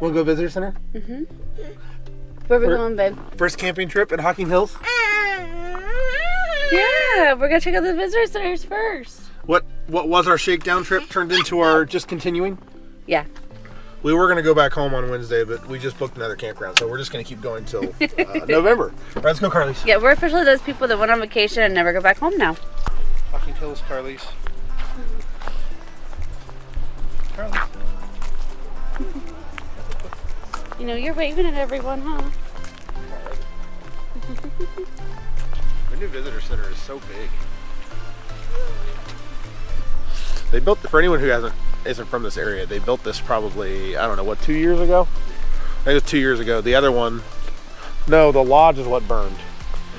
Want to go visitor center? Mm-hmm. Where we going, babe? First camping trip at Hocking Hills. Yeah, we're gonna check out the visitor centers first. What was our shakedown trip turned into our just continuing? Yeah. We were going to go back home on Wednesday, but we just booked another campground, so we're just going to keep going till November. All right, let's go, Carly's. Yeah, we're officially those people that went on vacation and never go back home now. Hocking Hills, Carly's. Carly's. You know, you're waving at everyone, huh? The new visitor center is so big. They built, for anyone who isn't from this area, they built this probably, I don't know, what, 2 years ago? I think it was 2 years ago. The other one, no, the lodge is what burned.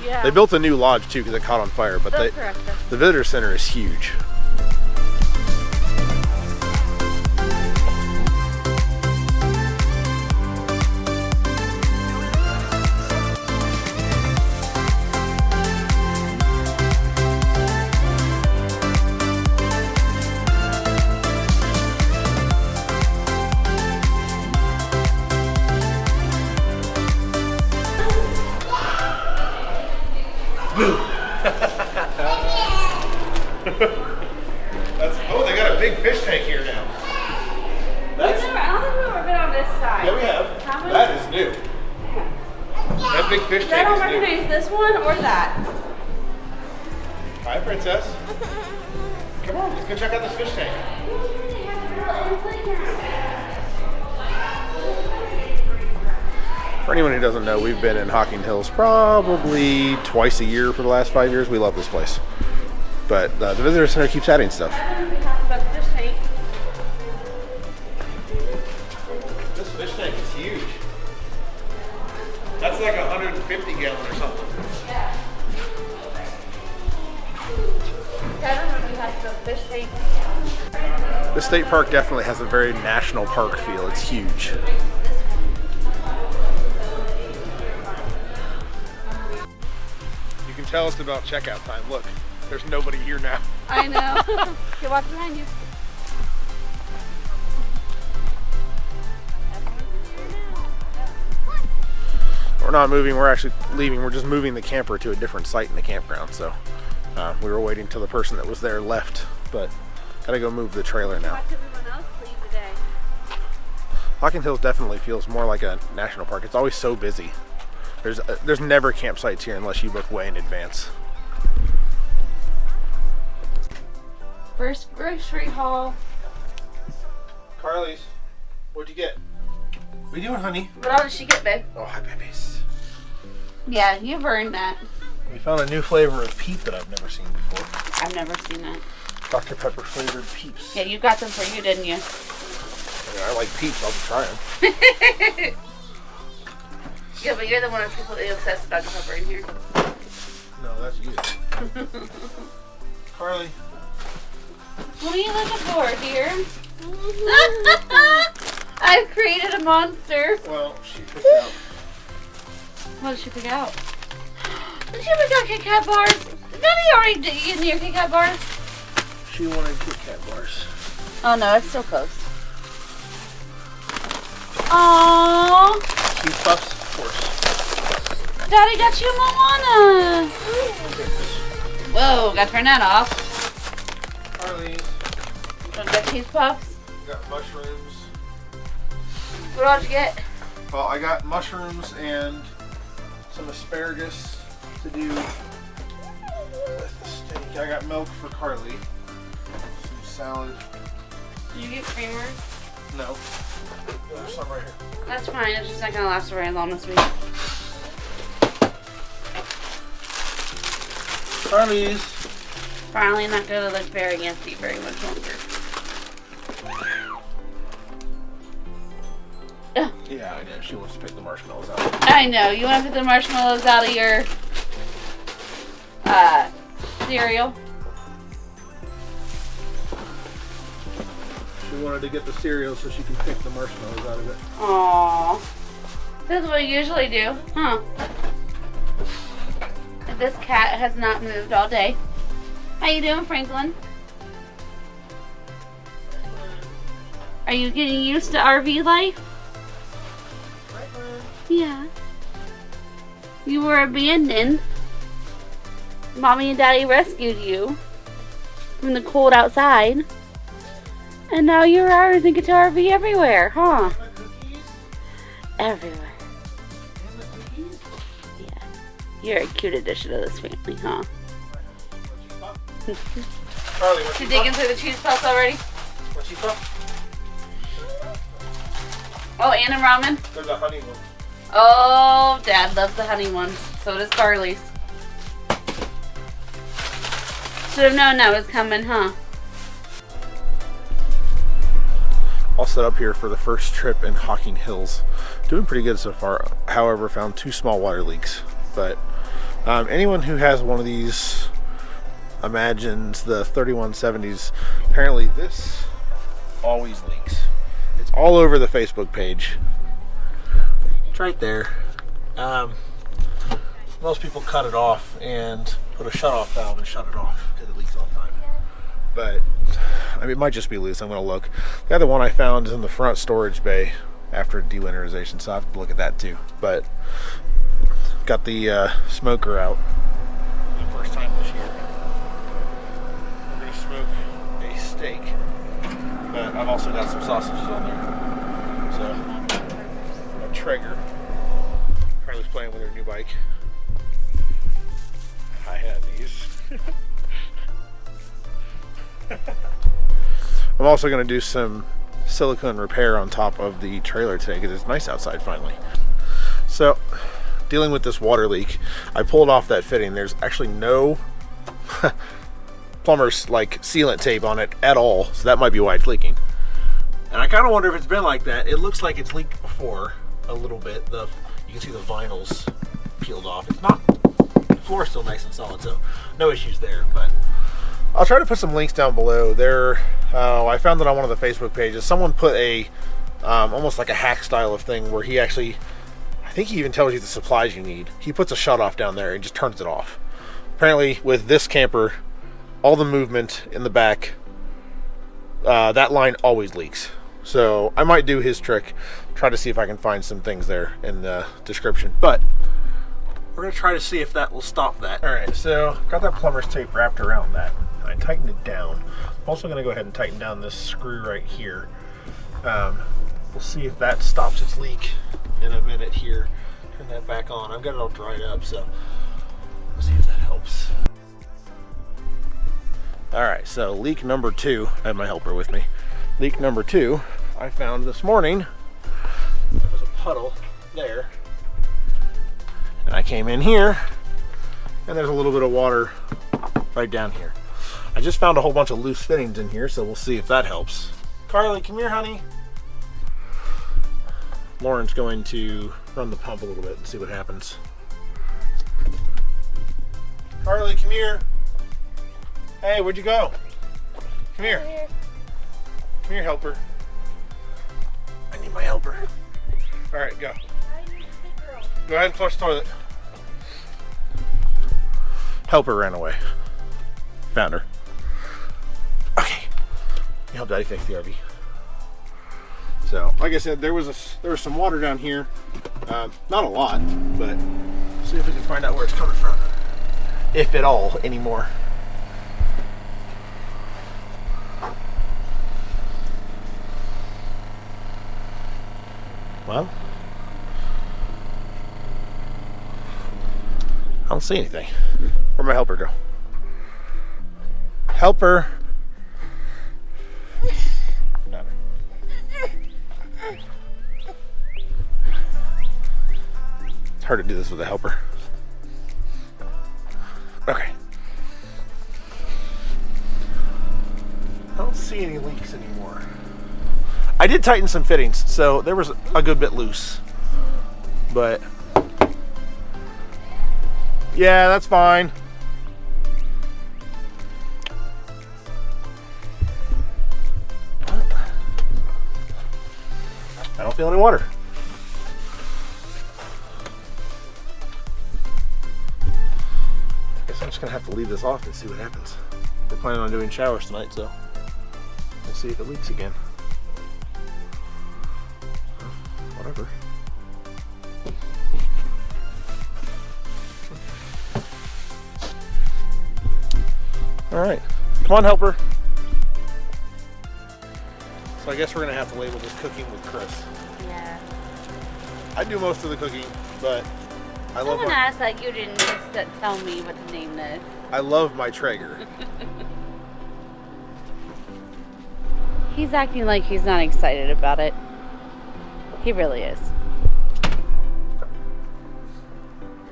Yeah. They built a new lodge too because it caught on fire, but That's correct. the visitor center is huge. They got a big fish tank here now. I don't think we've ever been on this side. Yeah, we have. That is new. That big fish I tank don't is new. recognize this one or that. Hi, princess. Come on, let's go check out this fish tank. For anyone who doesn't know, we've been in Hocking Hills probably twice a year for the last 5 years. We love this place. But the visitor center keeps adding stuff. This fish tank is huge. That's like 150 gallon or something. Yeah. I remember we had some fish tank. The state park definitely has a very national park feel. It's huge. You can tell it's about checkout time. Look, there's nobody here now. I know. You watch behind you. We're not moving, we're actually leaving. We're just moving the camper to a different site in the campground. So we were waiting till the person that was there left, but gotta go move the trailer now. Watch everyone else leave today. Hocking Hills definitely feels more like a national park. It's always so busy. There's never campsites here unless you book way in advance. First grocery haul. Carly's, what'd you get? What are you doing, honey? What all did she get, babe? Oh, hi, babies. Yeah, you've earned that. We found a new flavor of peep that I've never seen before. I've never seen that. Dr. Pepper flavored peeps. Yeah, you got them for you, didn't you? Yeah, I like peeps. I'll try them. Yeah, but you're the one that's completely obsessed with Dr. Pepper in here. No, that's you. Carly. What are you looking for, dear? I've created a monster. Well, she picked out. What did she pick out? Did she pick out Kit Kat bars? Did Daddy already eaten your Kit Kat bars? She wanted Kit Kat bars. Oh no, it's still close. Aww. Cheese puffs, of course. Daddy got you Moana. Whoa, gotta turn that off. Carly's. Don't get cheese puffs. Got mushrooms. What else did you get? Well, I got mushrooms and some asparagus to do with the steak. I got milk for Carly. Some salad. Did you get creamer? No. There's some right here. That's fine. It's just not gonna last very long this week. Carly's. Finally, not gonna look very empty very much longer. Yeah, I know. She wants to pick the marshmallows out. I know. You want to put the marshmallows out of your cereal? She wanted to get the cereal so she can pick the marshmallows out of it. Aww. That's what we usually do, huh? This cat has not moved all day. How you doing, Franklin? Are you getting used to RV life? Yeah. You were abandoned. Mommy and Daddy rescued you from the cold outside. And now you're ours and get to RV everywhere, huh? Everywhere. Yeah. You're a cute addition to this family, huh? Charlie, what You digging through the cheese puffs already? What you cook? Oh, and a ramen? There's a honey one. Oh, Dad loves the honey ones. So does Carly's. Should have known that was coming, huh? All set up here for the first trip in Hocking Hills. Doing pretty good so far. However, found 2 small water leaks. But anyone who has one of these imagines the 3170s. Apparently this always leaks. It's all over the Facebook page. It's right there. Most people cut it off and put a shut-off valve and shut it off because it leaks all the time. But I mean, it might just be loose. I'm going to look. The other one I found is in the front storage bay after dewinterization, so I have to look at that too. But got the smoker out for the first time this year. We're going to smoke a steak, but I've also got some sausages on there. So a Traeger. Carly's playing with her new bike. I had these. I'm also going to do some silicone repair on top of the trailer today because it's nice outside finally. So, dealing with this water leak, I pulled off that fitting. There's actually no plumber's like sealant tape on it at all, so that might be why it's leaking. And I kind of wonder if it's been like that. It looks like it's leaked before a little bit. You can see the vinyls peeled off. It's not. The floor's still nice and solid, so no issues there. But I'll try to put some links down below. There, I found it on one of the Facebook pages. Someone put a almost like a hack style of thing where he actually, I think he even tells you the supplies you need. He puts a shut off down there and just turns it off. Apparently, with this camper, all the movement in the back, that line always leaks. So I might do his trick. Try to see if I can find some things there in the description. But we're going to try to see if that will stop that. Alright, so got that plumber's tape wrapped around that. I tightened it down. I'm also going to go ahead and tighten down this screw right here. We'll see if that stops its leak in a minute here. Turn that back on. I've got it all dried up, so we'll see if that helps. Alright, so leak number 2. I have my helper with me. Leak number 2, I found this morning. There was a puddle there. And I came in here, and there's a little bit of water right down here. I just found a whole bunch of loose fittings in here, so we'll see if that helps. Carly, come here, honey. Lauren's going to run the pump a little bit and see what happens. Carly, come here. Hey, where'd you go? Come here. Come here, helper. I need my helper. All right, go. Go ahead and flush the toilet. Helper ran away. Found her. Okay. You help Daddy fix the RV. So, like I said, there was some water down here. Not a lot, but see if we can find out where it's coming from, if at all anymore. Well, I don't see anything. Where'd my helper go? Helper! Got her. It's hard to do this with a helper. Okay. I don't see any leaks anymore. I did tighten some fittings, so there was a good bit loose. But yeah, that's fine. I don't feel any water. I guess I'm just gonna have to leave this off and see what happens. We're planning on doing showers tonight, so we'll see if it leaks again. whatever. All right, come on, helper. So I guess we're gonna have to label this cooking with Chris. Yeah. I do most of the cooking, but I love Someone my, asked like you didn't just tell me what to name this. I love my Traeger. He's acting like he's not excited about it. He really is.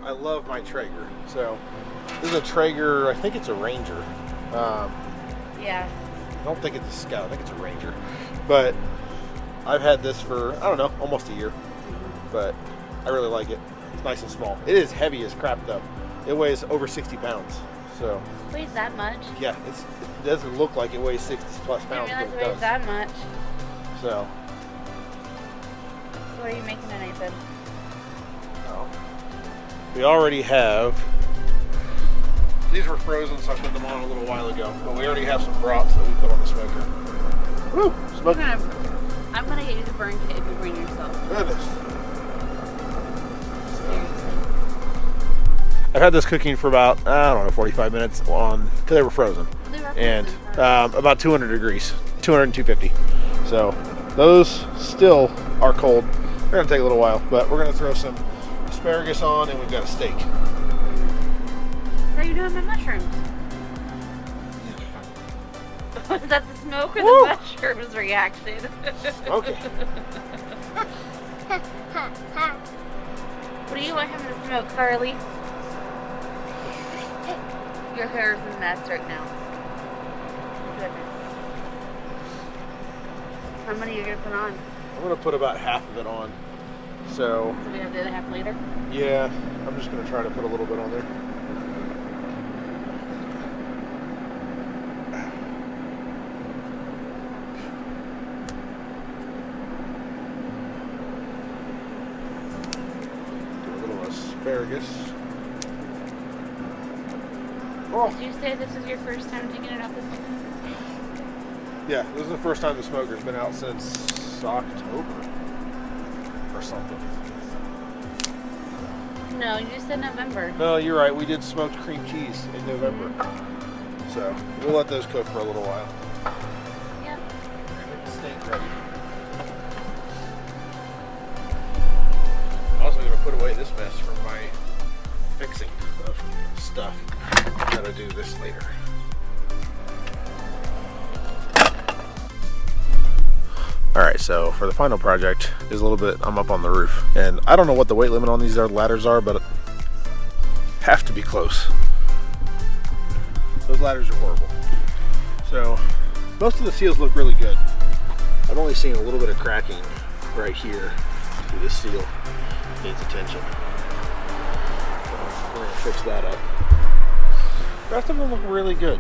I love my Traeger. So this is a Traeger. I think it's a Ranger. Yeah. I don't think it's a Scout. I think it's a Ranger. But I've had this for, I don't know, almost a year. But I really like it. It's nice and small. It is heavy as crap though. It weighs over 60 pounds. So Weighs that much? yeah, it doesn't look like it weighs 60 plus I pounds, didn't but realize it it weighs does. that much. So So what are you making tonight, Nathan? well, we already have. These were frozen, so I put them on a little while ago. But we already have some brats that we put on the smoker. Woo! Smoke. I'm gonna get you the burn kit if you bring yourself. Goodness. I've had this cooking for about, I don't know, 45 minutes on, because they were frozen. They were And frozen. about 200 degrees, 200 and 250. So those still are cold. They're going to take a little while, but we're going to throw some asparagus on, and we've got a steak. How are you doing my mushrooms? Was that the smoke or Woo! the mushrooms reacted? Okay. What do you want him to smoke, Carly? Your hair's a mess right now. Goodness. How many are you gonna put on? I'm going to put about half of it on. So, So we have the other half later? yeah, I'm just going to try to put a little bit on there. Do a little asparagus. Oh, Did you say this was your first time taking it off the season? yeah, this is the first time the smoker's been out since October or something. No, you said November. No, you're right. We did smoked cream cheese in November. So we'll let those cook for a little while. Yep. Get the steak ready. I'm also going to put away this mess from my fixing of stuff. Gotta do this later. Alright, so for the final project is a little bit, I'm up on the roof. And I don't know what the weight limit on these ladders are, but have to be close. Those ladders are horrible. So most of the seals look really good. I've only seen a little bit of cracking right here through this seal. Needs attention. So we're gonna fix that up. The rest of them look really good.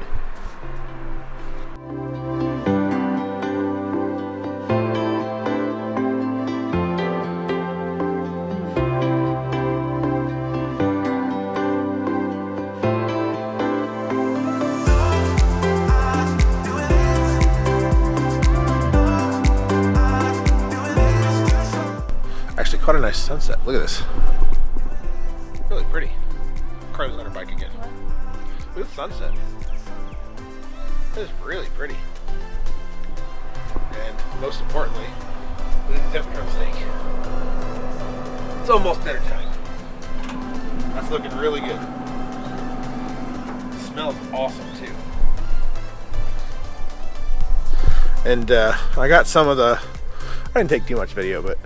Actually caught a nice sunset. Look at this. Really pretty. Carly's on her bike again. Look at the sunset. It is really pretty. And most importantly, look at the temperature on the steak. It's almost dinner time. That's looking really good. It smells awesome too. And I got some of the, I didn't take too much video, but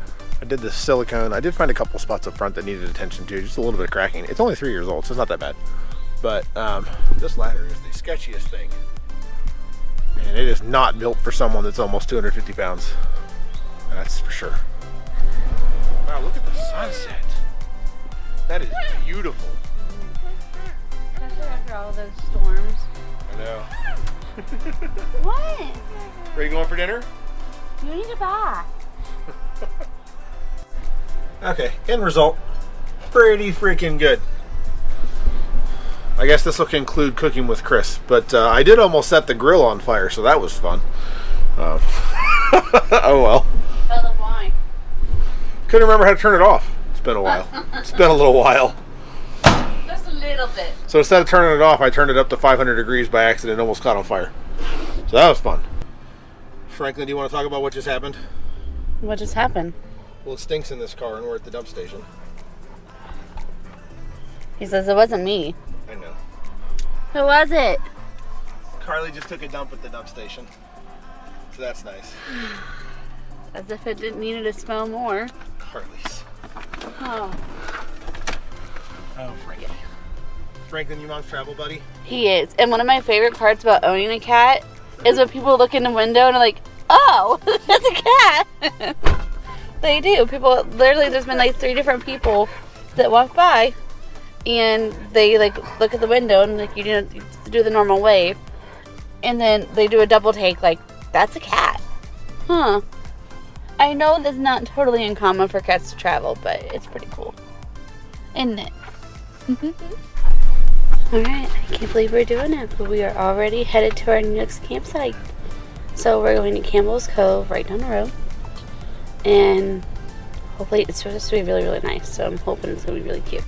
I did the silicone. I did find a couple spots up front that needed attention too, just a little bit of cracking. It's only 3 years old, so it's not that bad. But this ladder is the sketchiest thing. And it is not built for someone that's almost 250 pounds. That's for sure. Wow, look at the sunset. That is beautiful. Especially after all those storms. I know. What? Are you going for dinner? You need a bath. Okay, end result. Pretty freaking good. I guess this will conclude cooking with Chris, but I did almost set the grill on fire, so that was fun. Oh well. Tell them why. Couldn't remember how to turn it off. It's been a while. It's been a little while. Just a little bit. So instead of turning it off, I turned it up to 500 degrees by accident and almost caught on fire. So that was fun. Franklin, do you want to talk about what just happened? What just happened? Well, it stinks in this car and we're at the dump station. He says it wasn't me. I know. Who was it? Carly just took a dump at the dump station. So that's nice. As if it didn't need to smell more. Carly's. Oh. Oh, Franklin. Franklin, your mom's travel buddy? He is. And one of my favorite parts about owning a cat is when people look in the window and are like, oh, that's a cat. They do. People, literally, there's been like 3 different people that walk by and they like look at the window and like you do the normal wave. And then they do a double take like, that's a cat. Huh. I know that's not totally uncommon for cats to travel, but it's pretty cool. Isn't it? Alright, I can't believe we're doing it, but we are already headed to our next campsite. So we're going to Campbell's Cove right down the road. And hopefully it's supposed to be really, really nice. So I'm hoping it's going to be really cute.